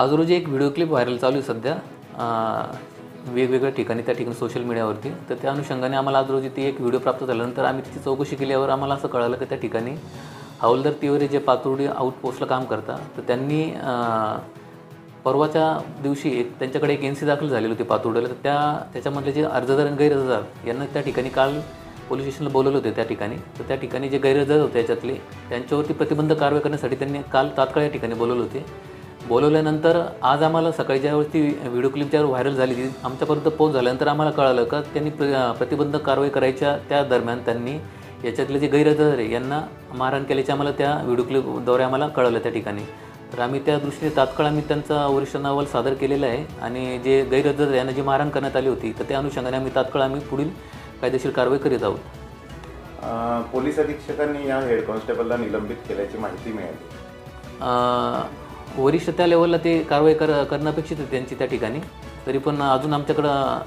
आज रोजी एक व्हिडिओ क्लिप व्हायरल चालू आहे सध्या वेगवेगळ्या ठिकाणी, त्या ठिकाणी सोशल मीडियावरती. तर त्या अनुषंगाने आम्हाला आज रोजी ती एक व्हिडिओ प्राप्त झाल्यानंतर आम्ही तिची चौकशी केल्यावर आम्हाला असं कळालं की त्या ठिकाणी हवालदार तिवारी जे पातुर्डी आउटपोस्टला काम करतात, तर त्यांनी परवाच्या दिवशी त्यांच्याकडे एक NC दाखल झालेली होती पातुर्डीला. तर त्याच्यामधले जे अर्जदार आणि गैरहजर यांना त्या ठिकाणी काल पोलीस स्टेशनला बोलवले होते त्या ठिकाणी. तर त्या ठिकाणी जे गैरहजर होते त्याच्यातले त्यांच्यावरती प्रतिबंधक कारवाई करण्यासाठी त्यांनी काल तात्काळ या ठिकाणी बोलवले होते. बोलवल्यानंतर आज आम्हाला सकाळी ज्यावेळी व्हिडिओ क्लिप ज्यावर व्हायरल झाली ती आमच्यापर्यंत पोहोच झाल्यानंतर आम्हाला कळालं का त्यांनी प्रतिबंधक कारवाई करायच्या त्या दरम्यान त्यांनी याच्यातले जे गैरहजर आहे यांना मारहाण केल्याचे आम्हाला त्या व्हिडिओ क्लिपद्वारे आम्हाला कळलं त्या ठिकाणी. तर आम्ही त्या दृष्टीने तात्काळ आम्ही त्यांचा वरिष्ठांना अहवाल सादर केलेला आहे आणि जे गैरहजर यांना जी मारहाण करण्यात आली होती तर त्या अनुषंगाने आम्ही तात्काळ पुढील कायदेशीर कारवाई करीत आहोत. पोलीस अधीक्षकांनी या हेड कॉन्स्टेबलला निलंबित केल्याची माहिती मिळाली. वरिष्ठ त्या लेवलला ते कारवाई करणं अपेक्षित आहे त्यांची त्या ठिकाणी. तरी पण अजून आमच्याकडं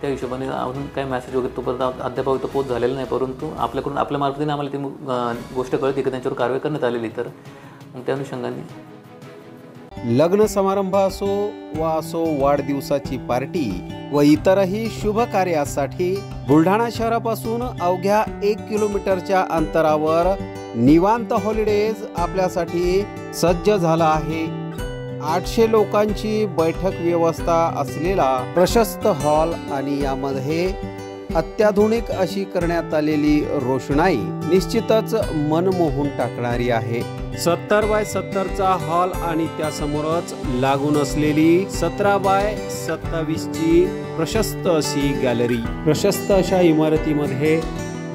त्या हिशोबाने अजून काही मेसेज वगैरे तोपर्यंत अद्याप पोच झालेला नाही, परंतु आपल्या मार्फतीने आम्हाला ती गोष्ट कळते की त्यांच्यावर कारवाई करण्यात आलेली. तर मग त्या अनुषंगाने लग्न समारंभ असो वाढदिवसाची पार्टी व इतरही शुभ कार्यासाठी बुलढाणा शहरापासून अवघ्या 1 किलोमीटरच्या अंतरावर निवांत हॉलिडेज आपल्यासाठी सज्ज झाला आहे. 800 लोकांची बैठक व्यवस्था असलेला प्रशस्त हॉल आणि यामध्ये अत्याधुनिक अशी करण्यात आलेली रोषणाई निश्चितच मन मोहून टाकणारी आहे. 70 बाय 70चा हॉल आणि त्यासमोरच लागून असलेली 17 बाय 27 ची प्रशस्त अशी गॅलरी. प्रशस्त अशा इमारतीमध्ये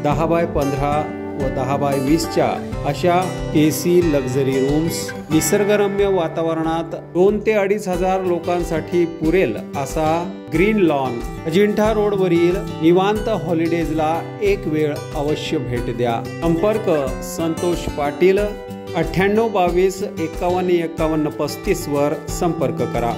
10 बाय 15 व 10 बाय 20च्या अशा AC लक्झरी रूम्स, निसर्गरम्य वातावरणात 2 ते 2.5 हजार लोकांसाठी पुरेल असा ग्रीन लॉन. अजिंठा रोडवरील निवांत हॉलिडेजला एक वेळ अवश्य भेट द्या. संपर्क संतोष पाटील 98 22 51 51 35 वर संपर्क करा.